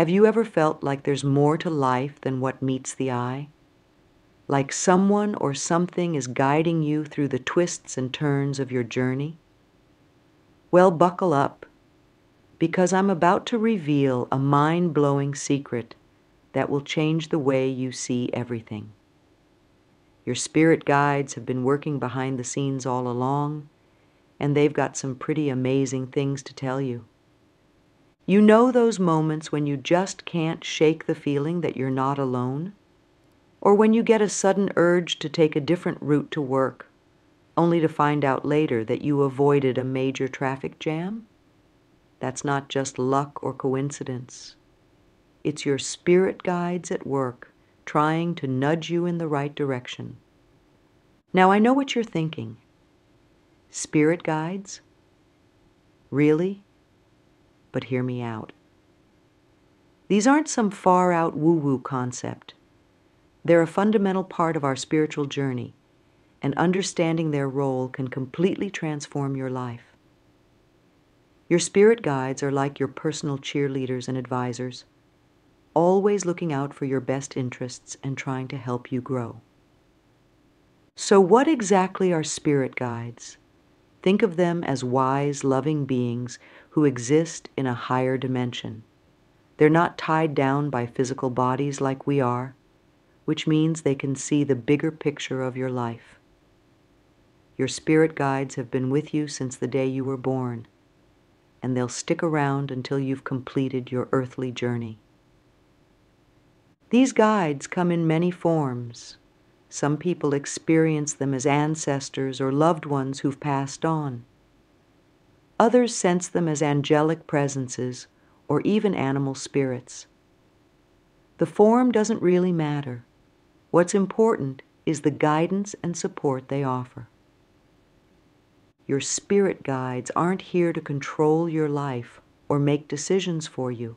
Have you ever felt like there's more to life than what meets the eye? Like someone or something is guiding you through the twists and turns of your journey? Well, buckle up, because I'm about to reveal a mind-blowing secret that will change the way you see everything. Your spirit guides have been working behind the scenes all along, and they've got some pretty amazing things to tell you. You know those moments when you just can't shake the feeling that you're not alone? Or when you get a sudden urge to take a different route to work, only to find out later that you avoided a major traffic jam? That's not just luck or coincidence. It's your spirit guides at work, trying to nudge you in the right direction. Now I know what you're thinking. Spirit guides? Really? But hear me out. These aren't some far-out woo-woo concept. They're a fundamental part of our spiritual journey, and understanding their role can completely transform your life. Your spirit guides are like your personal cheerleaders and advisors, always looking out for your best interests and trying to help you grow. So what exactly are spirit guides? Think of them as wise, loving beings who exist in a higher dimension. They're not tied down by physical bodies like we are, which means they can see the bigger picture of your life. Your spirit guides have been with you since the day you were born, and they'll stick around until you've completed your earthly journey. These guides come in many forms. Some people experience them as ancestors or loved ones who've passed on. Others sense them as angelic presences or even animal spirits. The form doesn't really matter. What's important is the guidance and support they offer. Your spirit guides aren't here to control your life or make decisions for you.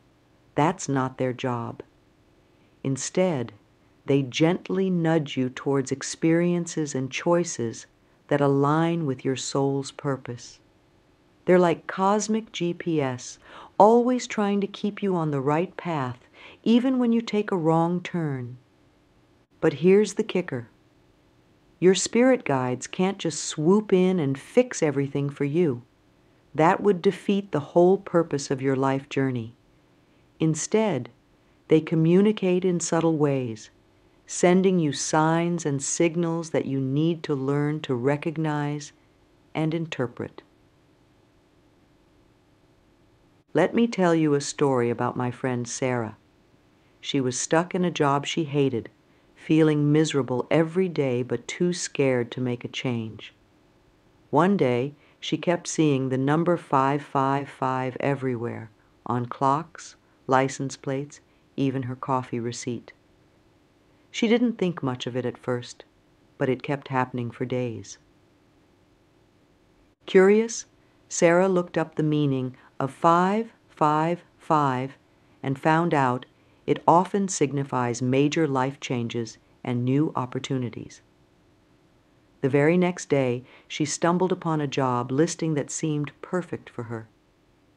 That's not their job. Instead, they gently nudge you towards experiences and choices that align with your soul's purpose. They're like cosmic GPS, always trying to keep you on the right path, even when you take a wrong turn. But here's the kicker. Your spirit guides can't just swoop in and fix everything for you. That would defeat the whole purpose of your life journey. Instead, they communicate in subtle ways, sending you signs and signals that you need to learn to recognize and interpret. Let me tell you a story about my friend Sarah. She was stuck in a job she hated, feeling miserable every day but too scared to make a change. One day, she kept seeing the number 555 everywhere, on clocks, license plates, even her coffee receipt. She didn't think much of it at first, but it kept happening for days. Curious, Sarah looked up the meaning of 555 and found out it often signifies major life changes and new opportunities. The very next day, she stumbled upon a job listing that seemed perfect for her.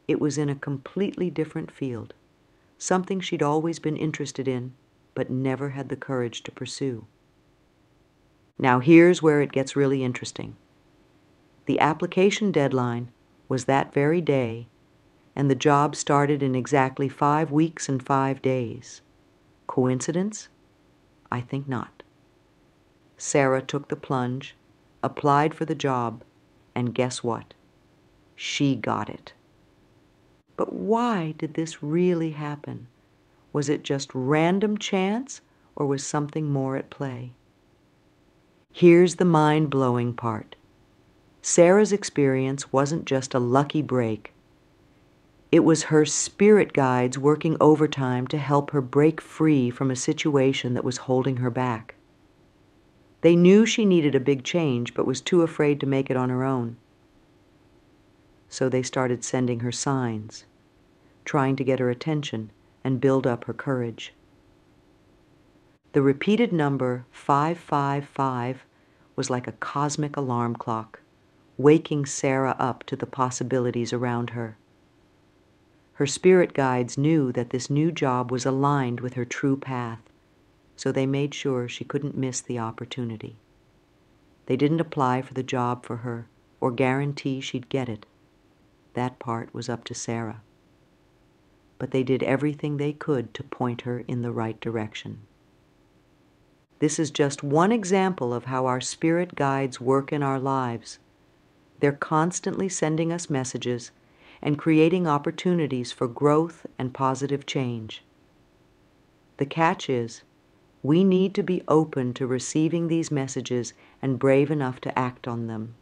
It was in a completely different field, something she'd always been interested in, but never had the courage to pursue. Now here's where it gets really interesting. The application deadline was that very day, and the job started in exactly 5 weeks and 5 days. Coincidence? I think not. Sarah took the plunge, applied for the job, and guess what? She got it. But why did this really happen? Was it just random chance, or was something more at play? Here's the mind-blowing part. Sarah's experience wasn't just a lucky break. It was her spirit guides working overtime to help her break free from a situation that was holding her back. They knew she needed a big change, but was too afraid to make it on her own. So they started sending her signs, trying to get her attention and build up her courage. The repeated number 555 was like a cosmic alarm clock, waking Sarah up to the possibilities around her. Her spirit guides knew that this new job was aligned with her true path, so they made sure she couldn't miss the opportunity. They didn't apply for the job for her or guarantee she'd get it. That part was up to Sarah. But they did everything they could to point her in the right direction. This is just one example of how our spirit guides work in our lives. They're constantly sending us messages and creating opportunities for growth and positive change. The catch is, we need to be open to receiving these messages and brave enough to act on them.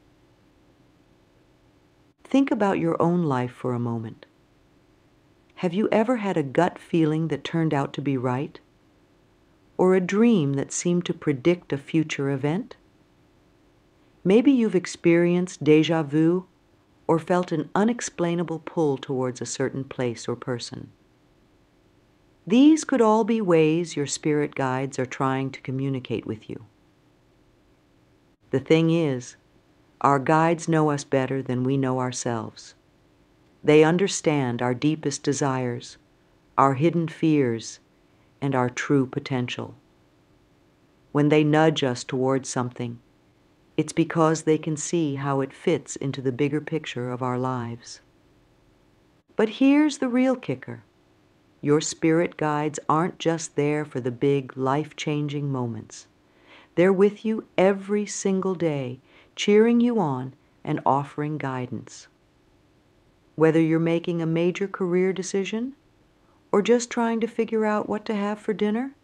Think about your own life for a moment. Have you ever had a gut feeling that turned out to be right? Or a dream that seemed to predict a future event? Maybe you've experienced déjà vu or felt an unexplainable pull towards a certain place or person. These could all be ways your spirit guides are trying to communicate with you. The thing is, our guides know us better than we know ourselves. They understand our deepest desires, our hidden fears, and our true potential. When they nudge us towards something, it's because they can see how it fits into the bigger picture of our lives. But here's the real kicker. Your spirit guides aren't just there for the big, life-changing moments. They're with you every single day, cheering you on and offering guidance. Whether you're making a major career decision or just trying to figure out what to have for dinner,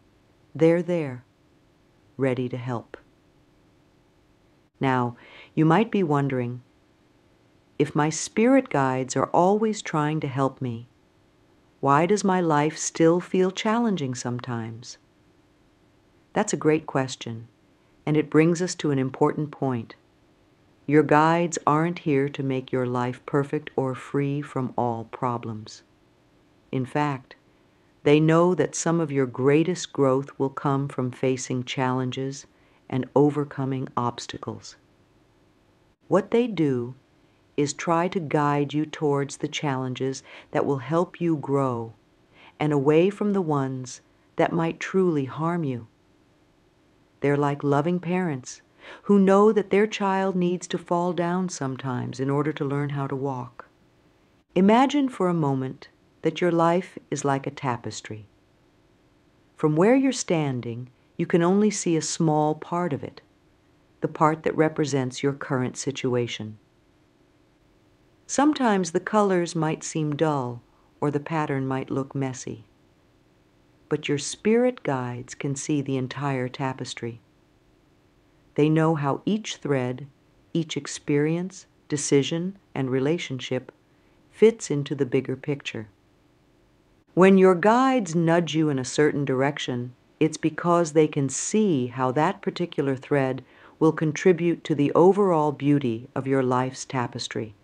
they're there, ready to help. Now, you might be wondering, if my spirit guides are always trying to help me, why does my life still feel challenging sometimes? That's a great question, and it brings us to an important point. Your guides aren't here to make your life perfect or free from all problems. In fact, they know that some of your greatest growth will come from facing challenges and overcoming obstacles. What they do is try to guide you towards the challenges that will help you grow and away from the ones that might truly harm you. They're like loving parents who know that their child needs to fall down sometimes in order to learn how to walk. Imagine for a moment that your life is like a tapestry. From where you're standing, you can only see a small part of it, the part that represents your current situation. Sometimes the colors might seem dull or the pattern might look messy. But your spirit guides can see the entire tapestry. They know how each thread, each experience, decision, and relationship fits into the bigger picture. When your guides nudge you in a certain direction, it's because they can see how that particular thread will contribute to the overall beauty of your life's tapestry.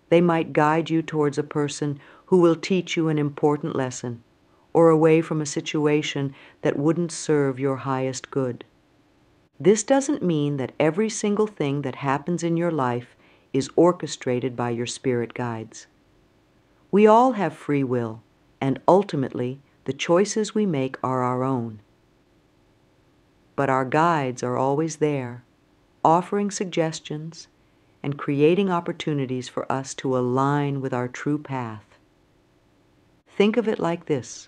They might guide you towards a person who will teach you an important lesson, or away from a situation that wouldn't serve your highest good. This doesn't mean that every single thing that happens in your life is orchestrated by your spirit guides. We all have free will, and ultimately, the choices we make are our own. But our guides are always there, offering suggestions and creating opportunities for us to align with our true path. Think of it like this.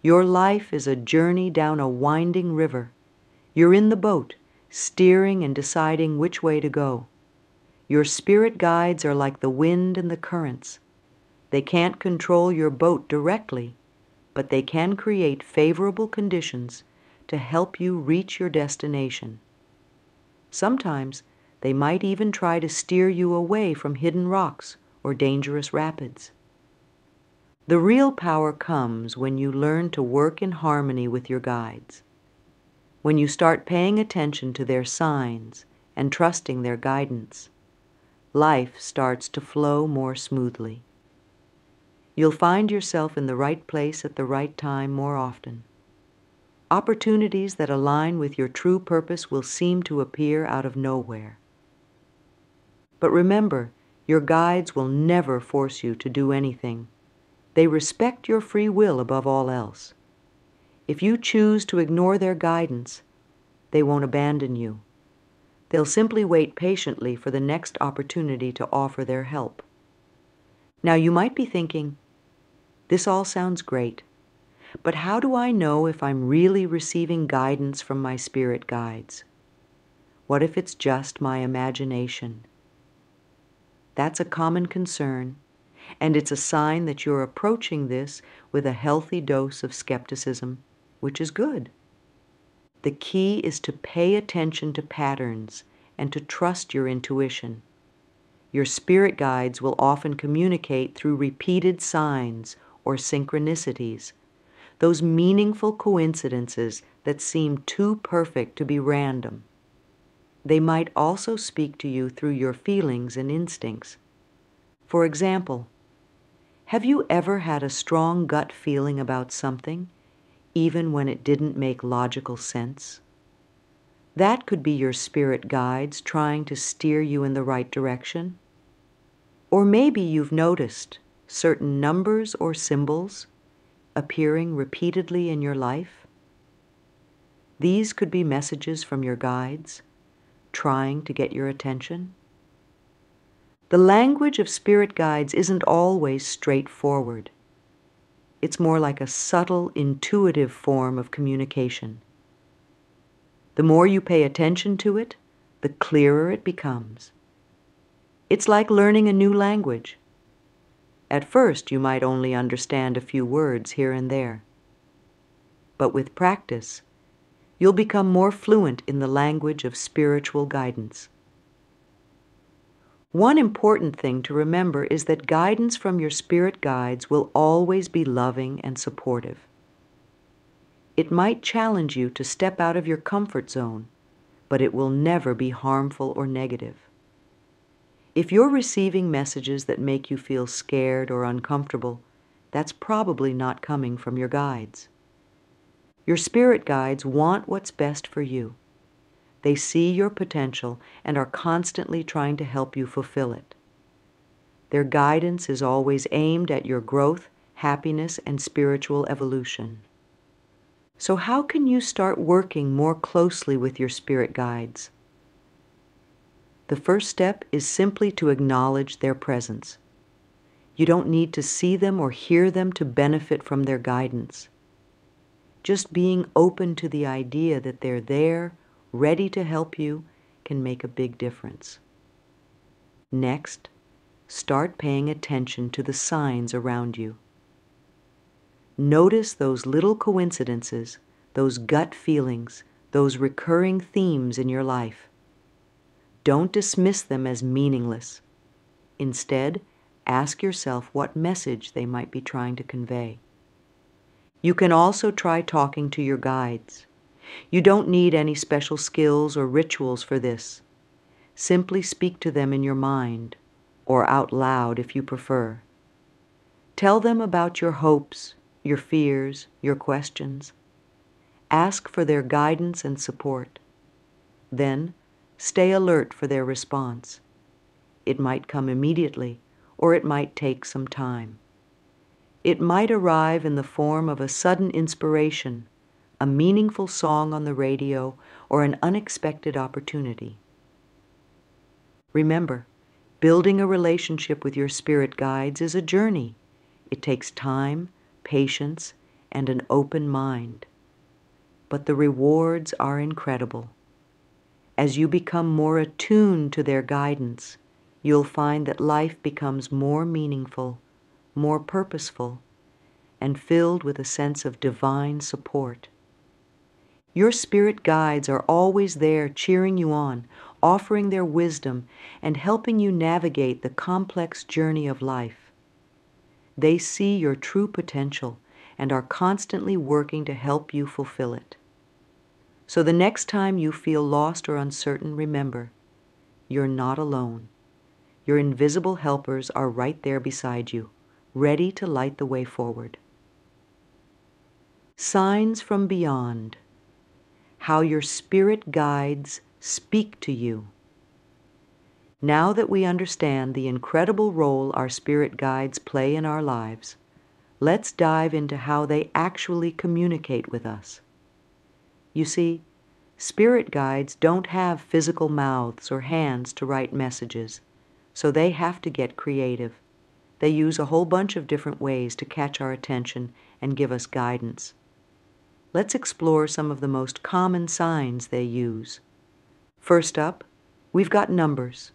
Your life is a journey down a winding river. You're in the boat, steering and deciding which way to go. Your spirit guides are like the wind and the currents. They can't control your boat directly, but they can create favorable conditions to help you reach your destination. Sometimes they might even try to steer you away from hidden rocks or dangerous rapids. The real power comes when you learn to work in harmony with your guides. When you start paying attention to their signs and trusting their guidance, life starts to flow more smoothly. You'll find yourself in the right place at the right time more often. Opportunities that align with your true purpose will seem to appear out of nowhere. But remember, Your guides will never force you to do anything. They respect your free will above all else. If you choose to ignore their guidance, they won't abandon you. They'll simply wait patiently for the next opportunity to offer their help. Now you might be thinking, this all sounds great, but how do I know if I'm really receiving guidance from my spirit guides? What if it's just my imagination? That's a common concern, and it's a sign that you're approaching this with a healthy dose of skepticism, which is good. The key is to pay attention to patterns and to trust your intuition. Your spirit guides will often communicate through repeated signs or synchronicities, those meaningful coincidences that seem too perfect to be random. They might also speak to you through your feelings and instincts. For example, have you ever had a strong gut feeling about something, even when it didn't make logical sense? That could be your spirit guides trying to steer you in the right direction. Or maybe you've noticed certain numbers or symbols appearing repeatedly in your life. These could be messages from your guides, trying to get your attention. The language of spirit guides isn't always straightforward. It's more like a subtle, intuitive form of communication. The more you pay attention to it, the clearer it becomes. It's like learning a new language. At first, you might only understand a few words here and there. But with practice, you'll become more fluent in the language of spiritual guidance. One important thing to remember is that guidance from your spirit guides will always be loving and supportive. It might challenge you to step out of your comfort zone, but it will never be harmful or negative. If you're receiving messages that make you feel scared or uncomfortable, that's probably not coming from your guides. Your spirit guides want what's best for you. They see your potential and are constantly trying to help you fulfill it. Their guidance is always aimed at your growth, happiness, and spiritual evolution. So how can you start working more closely with your spirit guides? The first step is simply to acknowledge their presence. You don't need to see them or hear them to benefit from their guidance. Just being open to the idea that they're there, ready to help you, can make a big difference. Next, start paying attention to the signs around you. Notice those little coincidences, those gut feelings, those recurring themes in your life. Don't dismiss them as meaningless. Instead, ask yourself what message they might be trying to convey. You can also try talking to your guides. You don't need any special skills or rituals for this. Simply speak to them in your mind, or out loud if you prefer. Tell them about your hopes, your fears, your questions. Ask for their guidance and support. Then, stay alert for their response. It might come immediately, or it might take some time. It might arrive in the form of a sudden inspiration, a meaningful song on the radio, or an unexpected opportunity. Remember, building a relationship with your spirit guides is a journey. It takes time, patience, and an open mind. But the rewards are incredible. As you become more attuned to their guidance, you'll find that life becomes more meaningful, more purposeful, and filled with a sense of divine support. Your spirit guides are always there cheering you on, offering their wisdom, and helping you navigate the complex journey of life. They see your true potential and are constantly working to help you fulfill it. So the next time you feel lost or uncertain, remember, you're not alone. Your invisible helpers are right there beside you, ready to light the way forward. Signs from beyond. How your spirit guides speak to you. Now that we understand the incredible role our spirit guides play in our lives, let's dive into how they actually communicate with us. You see, spirit guides don't have physical mouths or hands to write messages, so they have to get creative. They use a whole bunch of different ways to catch our attention and give us guidance. Let's explore some of the most common signs they use. First up, we've got numbers.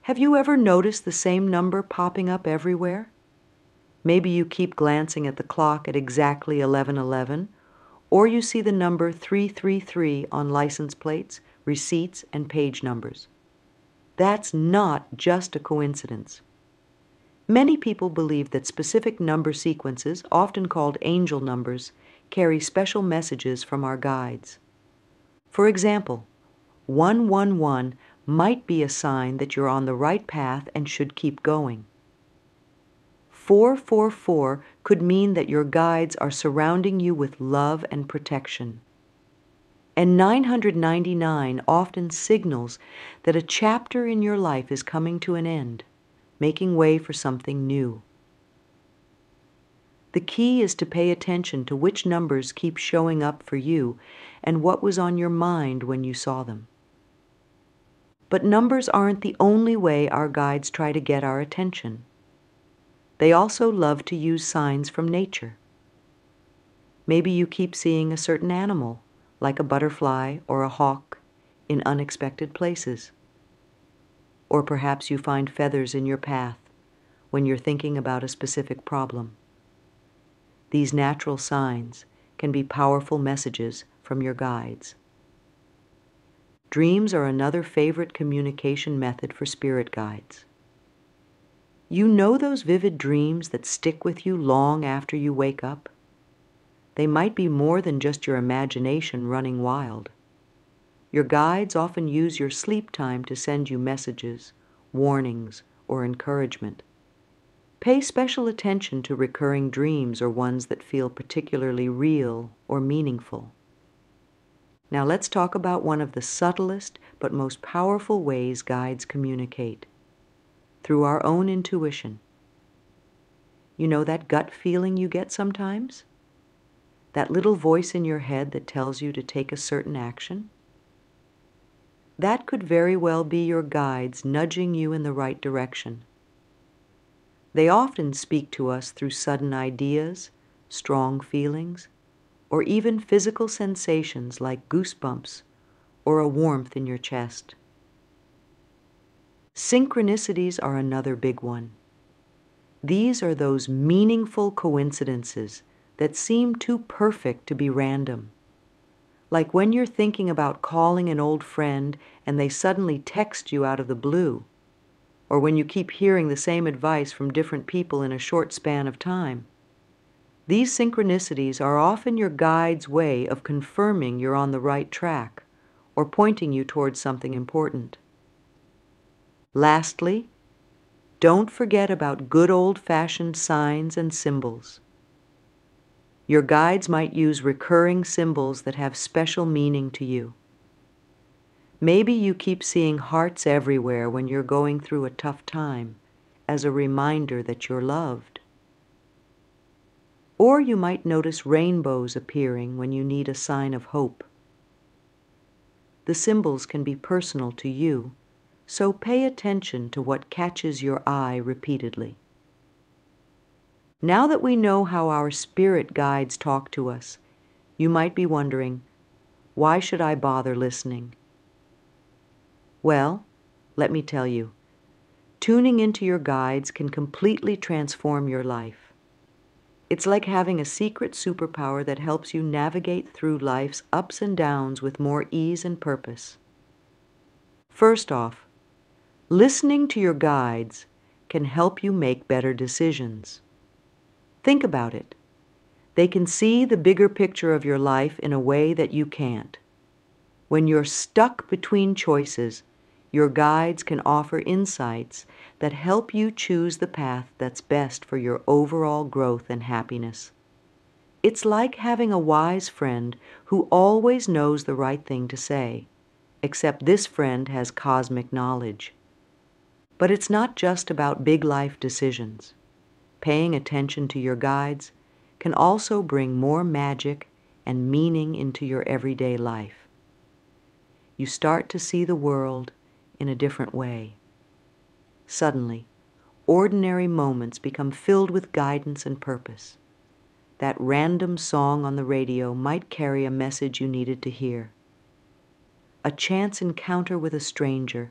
Have you ever noticed the same number popping up everywhere? Maybe you keep glancing at the clock at exactly 11:11, or you see the number 333 on license plates, receipts, and page numbers. That's not just a coincidence. Many people believe that specific number sequences, often called angel numbers, carry special messages from our guides. For example, 111 might be a sign that you're on the right path and should keep going. 444 could mean that your guides are surrounding you with love and protection. And 999 often signals that a chapter in your life is coming to an end, making way for something new. The key is to pay attention to which numbers keep showing up for you and what was on your mind when you saw them. But numbers aren't the only way our guides try to get our attention. They also love to use signs from nature. Maybe you keep seeing a certain animal, like a butterfly or a hawk, in unexpected places. Or perhaps you find feathers in your path when you're thinking about a specific problem. These natural signs can be powerful messages from your guides. Dreams are another favorite communication method for spirit guides. You know those vivid dreams that stick with you long after you wake up? They might be more than just your imagination running wild. Your guides often use your sleep time to send you messages, warnings, or encouragement. Pay special attention to recurring dreams or ones that feel particularly real or meaningful. Now let's talk about one of the subtlest but most powerful ways guides communicate: through our own intuition. You know that gut feeling you get sometimes? That little voice in your head that tells you to take a certain action? That could very well be your guides nudging you in the right direction. They often speak to us through sudden ideas, strong feelings, or even physical sensations like goosebumps or a warmth in your chest. Synchronicities are another big one. These are those meaningful coincidences that seem too perfect to be random. Like when you're thinking about calling an old friend and they suddenly text you out of the blue, or when you keep hearing the same advice from different people in a short span of time. These synchronicities are often your guide's way of confirming you're on the right track or pointing you towards something important. Lastly, don't forget about good old-fashioned signs and symbols. Your guides might use recurring symbols that have special meaning to you. Maybe you keep seeing hearts everywhere when you're going through a tough time, as a reminder that you're loved. Or you might notice rainbows appearing when you need a sign of hope. The symbols can be personal to you, so pay attention to what catches your eye repeatedly. Now that we know how our spirit guides talk to us, you might be wondering, why should I bother listening? Well, let me tell you, tuning into your guides can completely transform your life. It's like having a secret superpower that helps you navigate through life's ups and downs with more ease and purpose. First off, listening to your guides can help you make better decisions. Think about it. They can see the bigger picture of your life in a way that you can't. When you're stuck between choices, your guides can offer insights that help you choose the path that's best for your overall growth and happiness. It's like having a wise friend who always knows the right thing to say, except this friend has cosmic knowledge. But it's not just about big life decisions. Paying attention to your guides can also bring more magic and meaning into your everyday life. You start to see the world in a different way. Suddenly, ordinary moments become filled with guidance and purpose. That random song on the radio might carry a message you needed to hear. A chance encounter with a stranger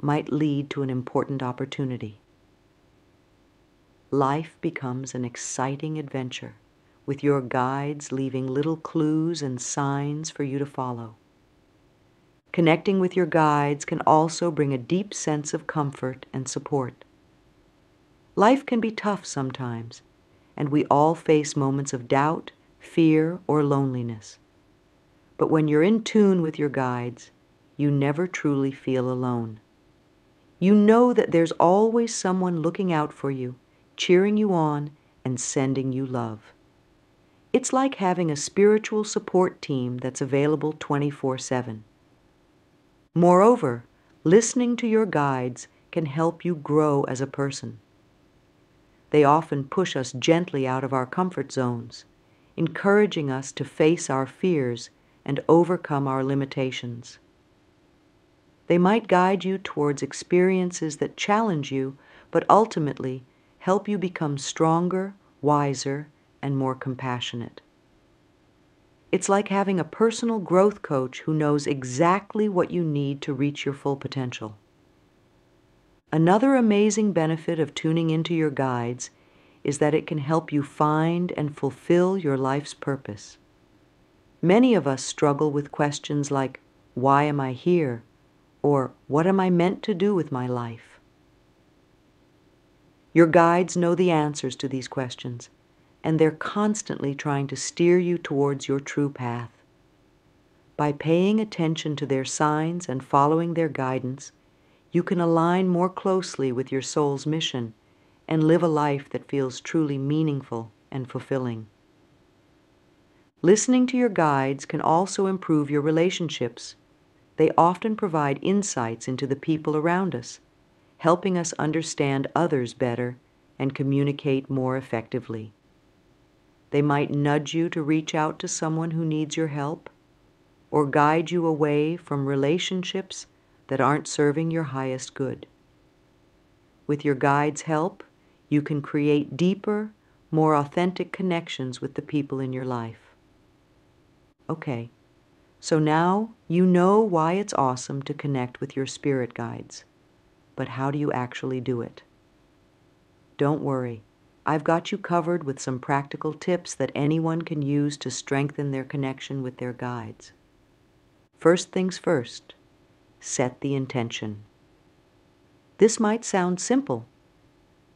might lead to an important opportunity. Life becomes an exciting adventure, with your guides leaving little clues and signs for you to follow. Connecting with your guides can also bring a deep sense of comfort and support. Life can be tough sometimes, and we all face moments of doubt, fear, or loneliness. But when you're in tune with your guides, you never truly feel alone. You know that there's always someone looking out for you, cheering you on, and sending you love. It's like having a spiritual support team that's available 24/7. Moreover, listening to your guides can help you grow as a person. They often push us gently out of our comfort zones, encouraging us to face our fears and overcome our limitations. They might guide you towards experiences that challenge you, but ultimately help you become stronger, wiser, and more compassionate. It's like having a personal growth coach who knows exactly what you need to reach your full potential. Another amazing benefit of tuning into your guides is that it can help you find and fulfill your life's purpose. Many of us struggle with questions like, "Why am I here?" or "What am I meant to do with my life?" Your guides know the answers to these questions, and they're constantly trying to steer you towards your true path. By paying attention to their signs and following their guidance, you can align more closely with your soul's mission and live a life that feels truly meaningful and fulfilling. Listening to your guides can also improve your relationships. They often provide insights into the people around us, helping us understand others better and communicate more effectively. They might nudge you to reach out to someone who needs your help, or guide you away from relationships that aren't serving your highest good. With your guide's help, you can create deeper, more authentic connections with the people in your life. Okay, so now you know why it's awesome to connect with your spirit guides. But how do you actually do it? Don't worry, I've got you covered with some practical tips that anyone can use to strengthen their connection with their guides. First things first, set the intention. This might sound simple,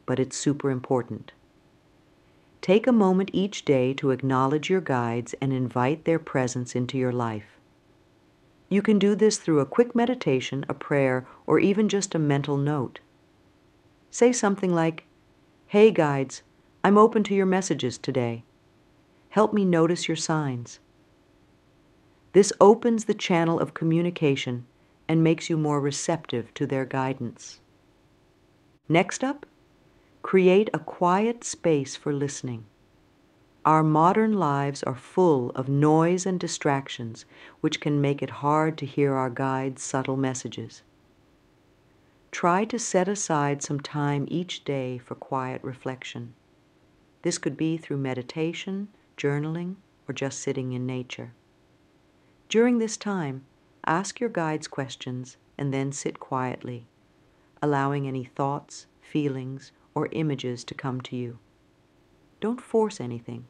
but it's super important. Take a moment each day to acknowledge your guides and invite their presence into your life. You can do this through a quick meditation, a prayer, or even just a mental note. Say something like, "Hey guides, I'm open to your messages today. Help me notice your signs." This opens the channel of communication and makes you more receptive to their guidance. Next up, create a quiet space for listening. Our modern lives are full of noise and distractions, which can make it hard to hear our guides' subtle messages. Try to set aside some time each day for quiet reflection. This could be through meditation, journaling, or just sitting in nature. During this time, ask your guides questions and then sit quietly, allowing any thoughts, feelings, or images to come to you. Don't force anything.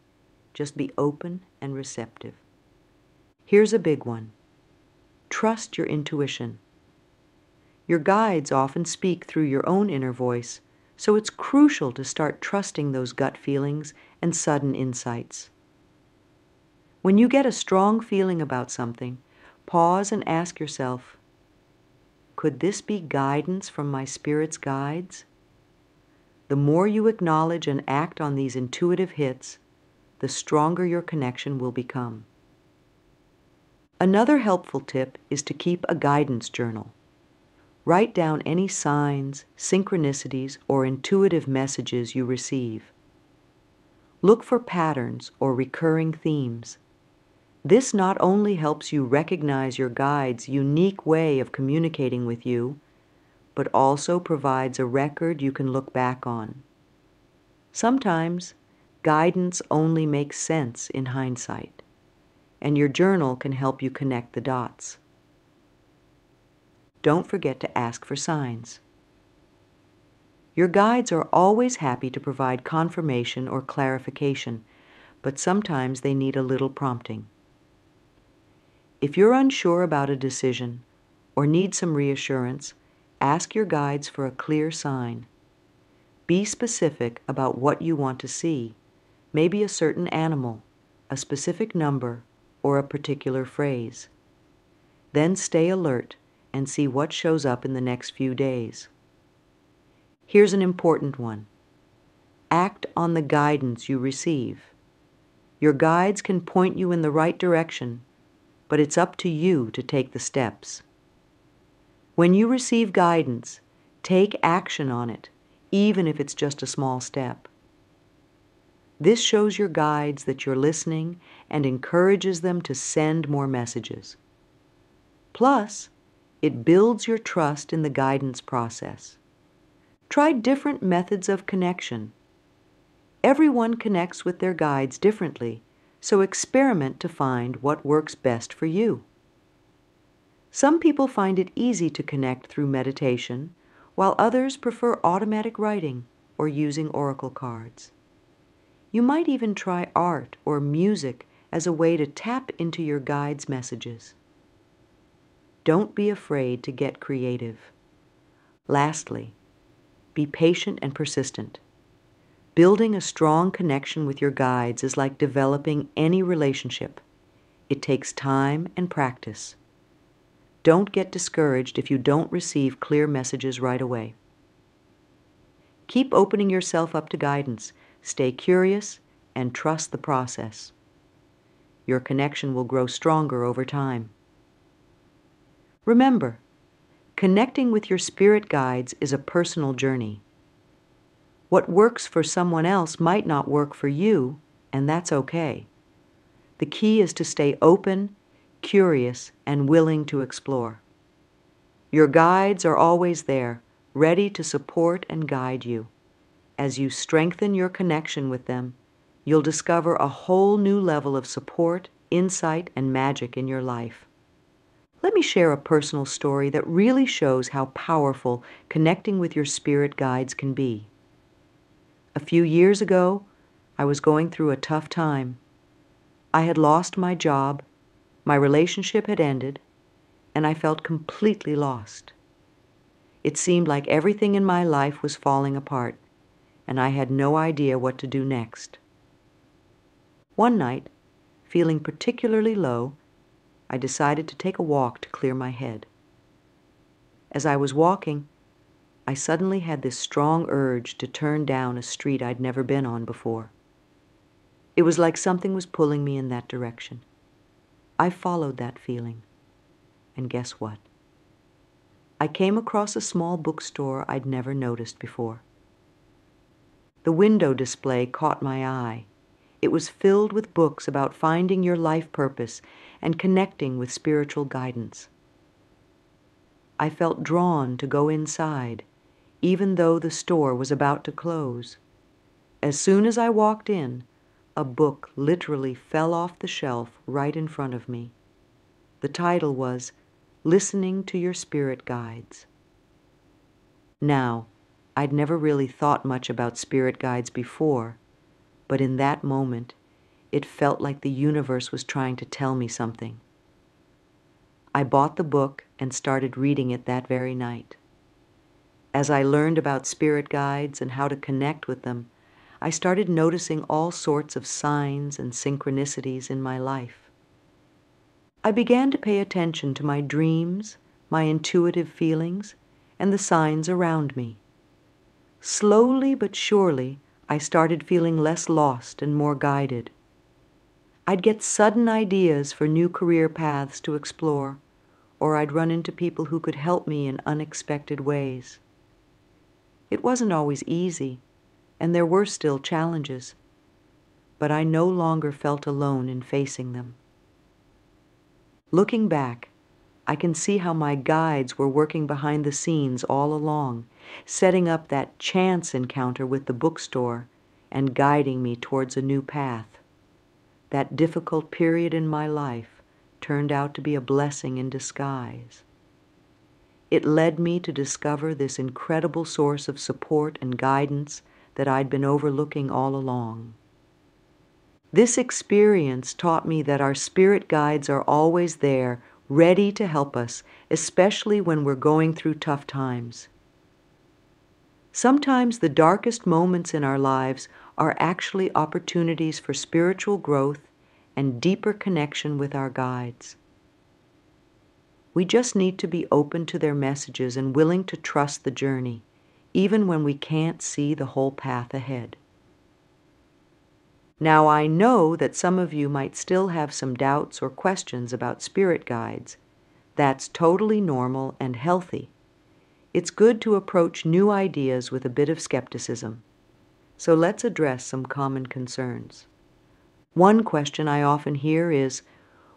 Just be open and receptive. Here's a big one. Trust your intuition. Your guides often speak through your own inner voice, so it's crucial to start trusting those gut feelings and sudden insights. When you get a strong feeling about something, pause and ask yourself, could this be guidance from my spirit's guides? The more you acknowledge and act on these intuitive hits, the stronger your connection will become. Another helpful tip is to keep a guidance journal. Write down any signs, synchronicities, or intuitive messages you receive. Look for patterns or recurring themes. This not only helps you recognize your guide's unique way of communicating with you, but also provides a record you can look back on. Sometimes, guidance only makes sense in hindsight, and your journal can help you connect the dots. Don't forget to ask for signs. Your guides are always happy to provide confirmation or clarification, but sometimes they need a little prompting. If you're unsure about a decision or need some reassurance, ask your guides for a clear sign. Be specific about what you want to see, maybe a certain animal, a specific number, or a particular phrase. Then stay alert and see what shows up in the next few days. Here's an important one. Act on the guidance you receive. Your guides can point you in the right direction, but it's up to you to take the steps. When you receive guidance, take action on it, even if it's just a small step. This shows your guides that you're listening and encourages them to send more messages. Plus, it builds your trust in the guidance process. Try different methods of connection. Everyone connects with their guides differently, so experiment to find what works best for you. Some people find it easy to connect through meditation, while others prefer automatic writing or using oracle cards. You might even try art or music as a way to tap into your guides' messages. Don't be afraid to get creative. Lastly, be patient and persistent. Building a strong connection with your guides is like developing any relationship. It takes time and practice. Don't get discouraged if you don't receive clear messages right away. Keep opening yourself up to guidance, stay curious, and trust the process. Your connection will grow stronger over time. Remember, connecting with your spirit guides is a personal journey. What works for someone else might not work for you, and that's okay. The key is to stay open, curious, and willing to explore. Your guides are always there, ready to support and guide you. As you strengthen your connection with them, you'll discover a whole new level of support, insight, and magic in your life. Let me share a personal story that really shows how powerful connecting with your spirit guides can be. A few years ago, I was going through a tough time. I had lost my job, my relationship had ended, and I felt completely lost. It seemed like everything in my life was falling apart, and I had no idea what to do next. One night, feeling particularly low, I decided to take a walk to clear my head. As I was walking, I suddenly had this strong urge to turn down a street I'd never been on before. It was like something was pulling me in that direction. I followed that feeling, and guess what? I came across a small bookstore I'd never noticed before. The window display caught my eye. It was filled with books about finding your life purpose and connecting with spiritual guidance. I felt drawn to go inside, even though the store was about to close. As soon as I walked in, a book literally fell off the shelf right in front of me. The title was Listening to Your Spirit Guides. Now, I'd never really thought much about spirit guides before, but in that moment, it felt like the universe was trying to tell me something. I bought the book and started reading it that very night. As I learned about spirit guides and how to connect with them, I started noticing all sorts of signs and synchronicities in my life. I began to pay attention to my dreams, my intuitive feelings, and the signs around me. Slowly but surely, I started feeling less lost and more guided. I'd get sudden ideas for new career paths to explore, or I'd run into people who could help me in unexpected ways. It wasn't always easy, and there were still challenges, but I no longer felt alone in facing them. Looking back, I can see how my guides were working behind the scenes all along, setting up that chance encounter with the bookstore and guiding me towards a new path. That difficult period in my life turned out to be a blessing in disguise. It led me to discover this incredible source of support and guidance that I'd been overlooking all along. This experience taught me that our spirit guides are always there, ready to help us, especially when we're going through tough times. Sometimes the darkest moments in our lives are actually opportunities for spiritual growth and deeper connection with our guides. We just need to be open to their messages and willing to trust the journey, even when we can't see the whole path ahead. Now, I know that some of you might still have some doubts or questions about spirit guides. That's totally normal and healthy. It's good to approach new ideas with a bit of skepticism. So let's address some common concerns. One question I often hear is,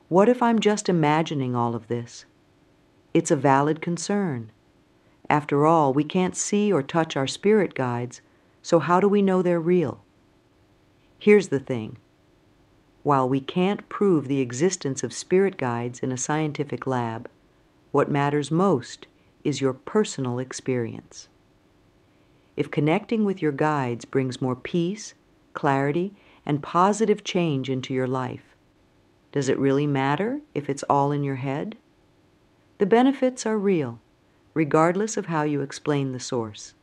what if I'm just imagining all of this? It's a valid concern. After all, we can't see or touch our spirit guides, so how do we know they're real? Here's the thing. While we can't prove the existence of spirit guides in a scientific lab, what matters most is your personal experience. If connecting with your guides brings more peace, clarity, and positive change into your life, does it really matter if it's all in your head? The benefits are real, regardless of how you explain the source.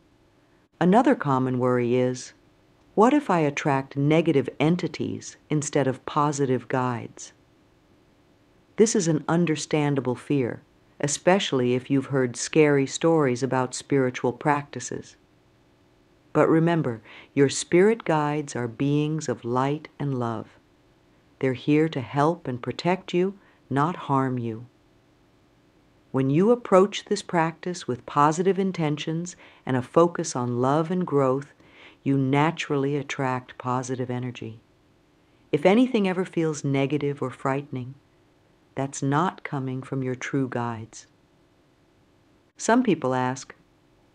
Another common worry is, what if I attract negative entities instead of positive guides? This is an understandable fear, especially if you've heard scary stories about spiritual practices. But remember, your spirit guides are beings of light and love. They're here to help and protect you, not harm you. When you approach this practice with positive intentions and a focus on love and growth, you naturally attract positive energy. If anything ever feels negative or frightening, that's not coming from your true guides. Some people ask,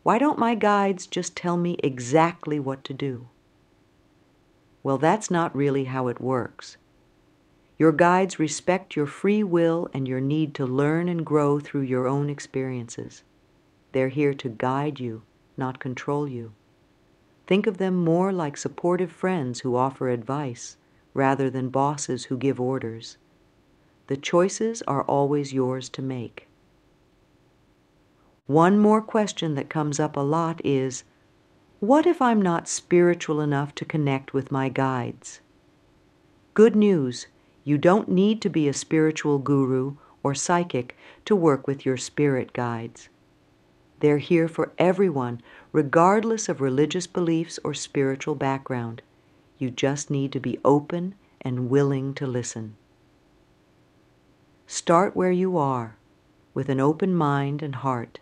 why don't my guides just tell me exactly what to do? Well, that's not really how it works. Your guides respect your free will and your need to learn and grow through your own experiences. They're here to guide you, not control you. Think of them more like supportive friends who offer advice, rather than bosses who give orders. The choices are always yours to make. One more question that comes up a lot is, what if I'm not spiritual enough to connect with my guides? Good news, you don't need to be a spiritual guru or psychic to work with your spirit guides. They're here for everyone, regardless of religious beliefs or spiritual background. You just need to be open and willing to listen. Start where you are, with an open mind and heart,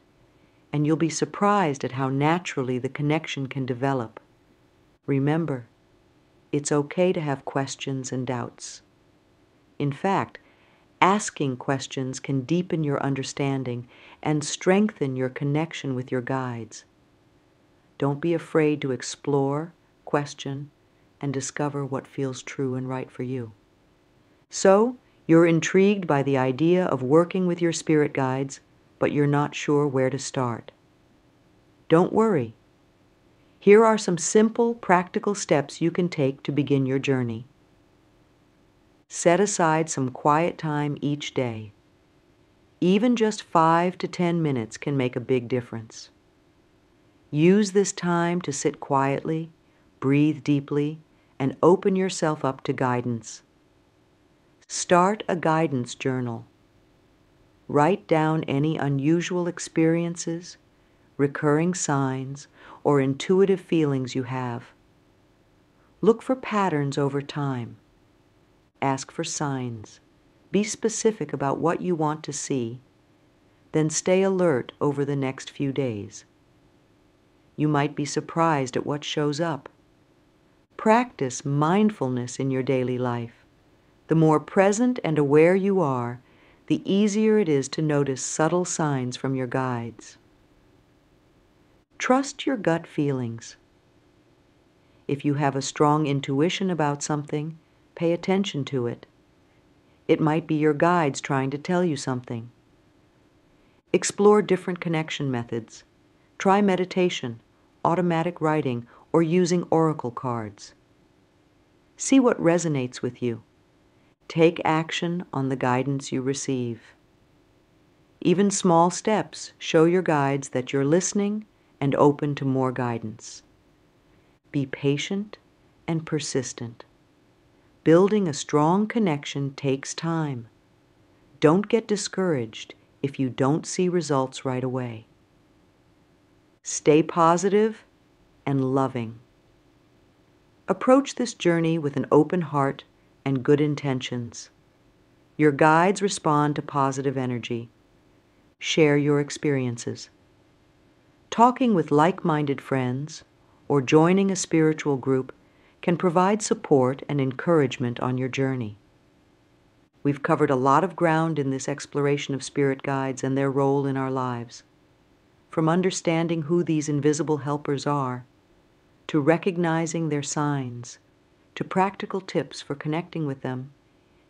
and you'll be surprised at how naturally the connection can develop. Remember, it's okay to have questions and doubts. In fact, asking questions can deepen your understanding and strengthen your connection with your guides. Don't be afraid to explore, question, and discover what feels true and right for you. So, you're intrigued by the idea of working with your spirit guides, but you're not sure where to start. Don't worry. Here are some simple, practical steps you can take to begin your journey. Set aside some quiet time each day. Even just 5 to 10 minutes can make a big difference. Use this time to sit quietly, breathe deeply, and open yourself up to guidance. Start a guidance journal. Write down any unusual experiences, recurring signs, or intuitive feelings you have. Look for patterns over time. Ask for signs. Be specific about what you want to see, then stay alert over the next few days. You might be surprised at what shows up. Practice mindfulness in your daily life. The more present and aware you are, the easier it is to notice subtle signs from your guides. Trust your gut feelings. If you have a strong intuition about something, pay attention to it. It might be your guides trying to tell you something. Explore different connection methods. Try meditation, automatic writing, or using oracle cards. See what resonates with you. Take action on the guidance you receive. Even small steps show your guides that you're listening and open to more guidance. Be patient and persistent. Building a strong connection takes time. Don't get discouraged if you don't see results right away. Stay positive and loving. Approach this journey with an open heart and good intentions. Your guides respond to positive energy. Share your experiences. Talking with like-minded friends or joining a spiritual group can provide support and encouragement on your journey. We've covered a lot of ground in this exploration of spirit guides and their role in our lives. From understanding who these invisible helpers are, to recognizing their signs, to practical tips for connecting with them,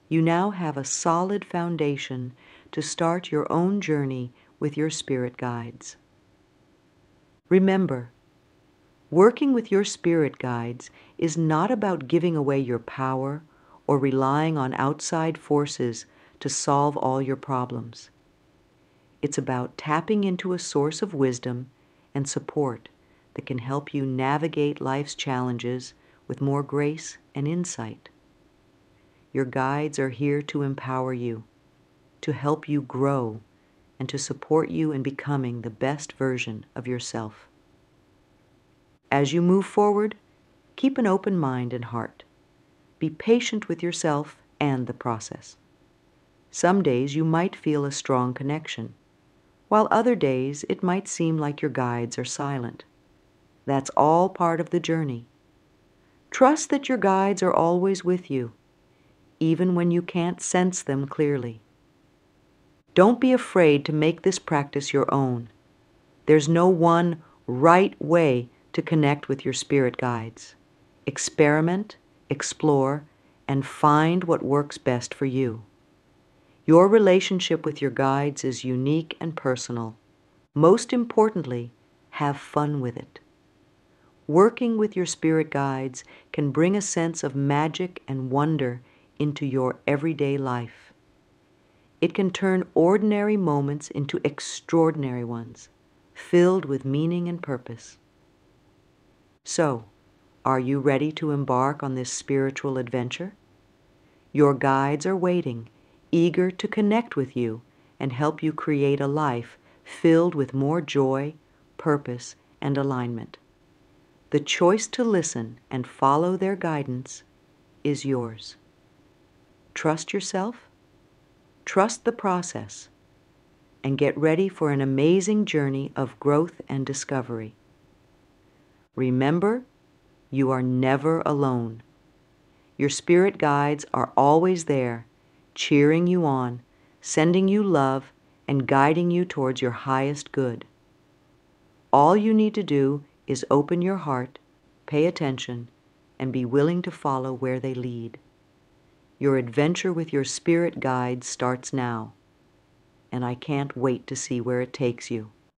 you now have a solid foundation to start your own journey with your spirit guides. Remember, working with your spirit guides is not about giving away your power or relying on outside forces to solve all your problems. It's about tapping into a source of wisdom and support that can help you navigate life's challenges with more grace and insight. Your guides are here to empower you, to help you grow, and to support you in becoming the best version of yourself. As you move forward, keep an open mind and heart. Be patient with yourself and the process. Some days you might feel a strong connection, while other days it might seem like your guides are silent. That's all part of the journey. Trust that your guides are always with you, even when you can't sense them clearly. Don't be afraid to make this practice your own. There's no one right way to connect with your spirit guides. Experiment, explore, and find what works best for you. Your relationship with your guides is unique and personal. Most importantly, have fun with it. Working with your spirit guides can bring a sense of magic and wonder into your everyday life. It can turn ordinary moments into extraordinary ones, filled with meaning and purpose. So, are you ready to embark on this spiritual adventure? Your guides are waiting, eager to connect with you and help you create a life filled with more joy, purpose, and alignment. The choice to listen and follow their guidance is yours. Trust yourself, trust the process, and get ready for an amazing journey of growth and discovery. Remember, you are never alone. Your spirit guides are always there, cheering you on, sending you love, and guiding you towards your highest good. All you need to do is open your heart, pay attention, and be willing to follow where they lead. Your adventure with your spirit guides starts now, and I can't wait to see where it takes you.